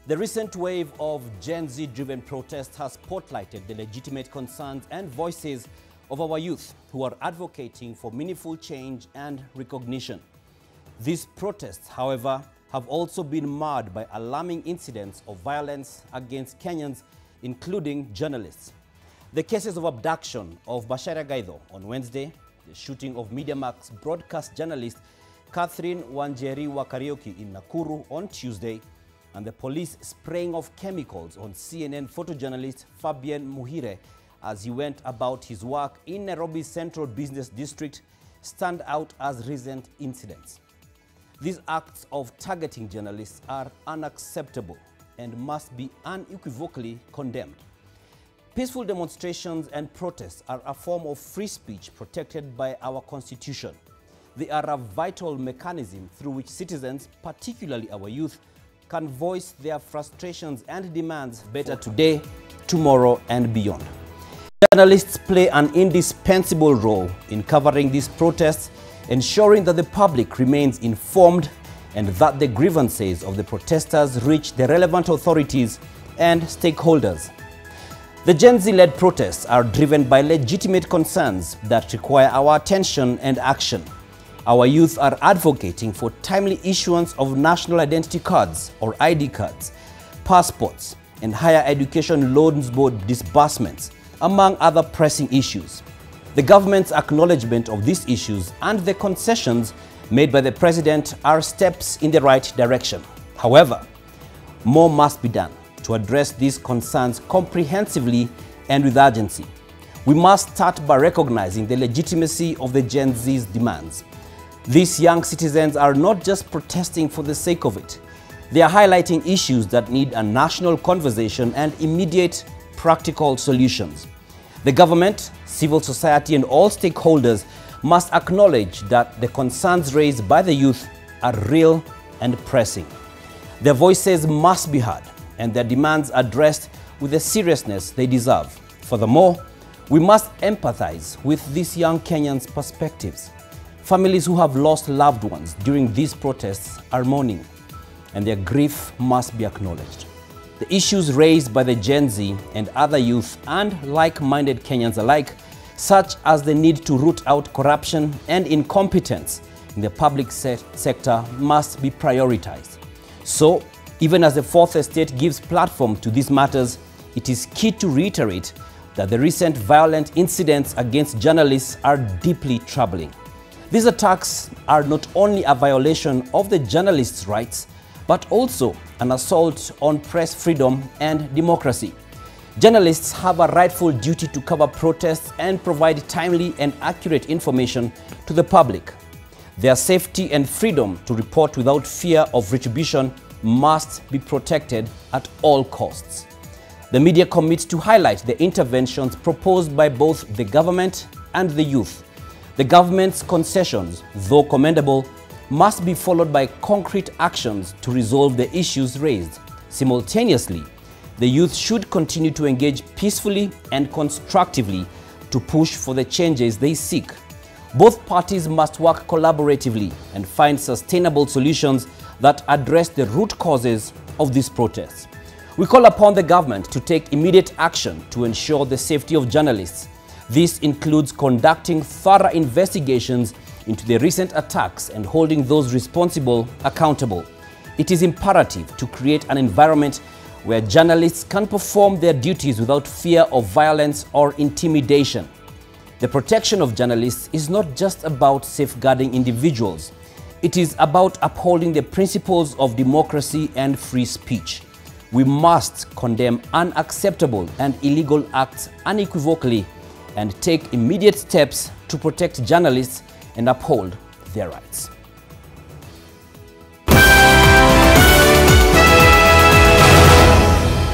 The recent wave of Gen Z-driven protests has spotlighted the legitimate concerns and voices of our youth who are advocating for meaningful change and recognition. These protests, however, have also been marred by alarming incidents of violence against Kenyans, including journalists. The cases of abduction of Bashara Gaido on Wednesday, the shooting of MediaMax broadcast journalist Catherine Wanjeri Wakarioki in Nakuru on Tuesday, and the police spraying of chemicals on CNN photojournalist Fabian Muhire as he went about his work in Nairobi's Central Business District stand out as recent incidents. These acts of targeting journalists are unacceptable and must be unequivocally condemned. Peaceful demonstrations and protests are a form of free speech protected by our Constitution. They are a vital mechanism through which citizens, particularly our youth, can voice their frustrations and demands better today, tomorrow, and beyond. Journalists play an indispensable role in covering these protests, ensuring that the public remains informed and that the grievances of the protesters reach the relevant authorities and stakeholders. The Gen Z-led protests are driven by legitimate concerns that require our attention and action. Our youth are advocating for timely issuance of national identity cards or ID cards, passports, and higher education loans board disbursements, among other pressing issues. The government's acknowledgement of these issues and the concessions made by the president are steps in the right direction. However, more must be done to address these concerns comprehensively and with urgency. We must start by recognizing the legitimacy of the Gen Z's demands. These young citizens are not just protesting for the sake of it. They are highlighting issues that need a national conversation and immediate practical solutions. The government, civil society, and all stakeholders must acknowledge that the concerns raised by the youth are real and pressing. Their voices must be heard and their demands addressed with the seriousness they deserve. Furthermore, we must empathize with these young Kenyans' perspectives. Families who have lost loved ones during these protests are mourning, and their grief must be acknowledged. The issues raised by the Gen Z and other youth and like-minded Kenyans alike, such as the need to root out corruption and incompetence in the public sector, must be prioritized. So, even as the Fourth Estate gives platform to these matters, it is key to reiterate that the recent violent incidents against journalists are deeply troubling. These attacks are not only a violation of the journalists' rights, but also an assault on press freedom and democracy. Journalists have a rightful duty to cover protests and provide timely and accurate information to the public. Their safety and freedom to report without fear of retribution must be protected at all costs. The media commits to highlight the interventions proposed by both the government and the youth. The government's concessions, though commendable, must be followed by concrete actions to resolve the issues raised. Simultaneously, the youth should continue to engage peacefully and constructively to push for the changes they seek. Both parties must work collaboratively and find sustainable solutions that address the root causes of these protests. We call upon the government to take immediate action to ensure the safety of journalists. This includes conducting thorough investigations into the recent attacks and holding those responsible accountable. It is imperative to create an environment where journalists can perform their duties without fear of violence or intimidation. The protection of journalists is not just about safeguarding individuals. It is about upholding the principles of democracy and free speech. We must condemn unacceptable and illegal acts unequivocally and take immediate steps to protect journalists and uphold their rights.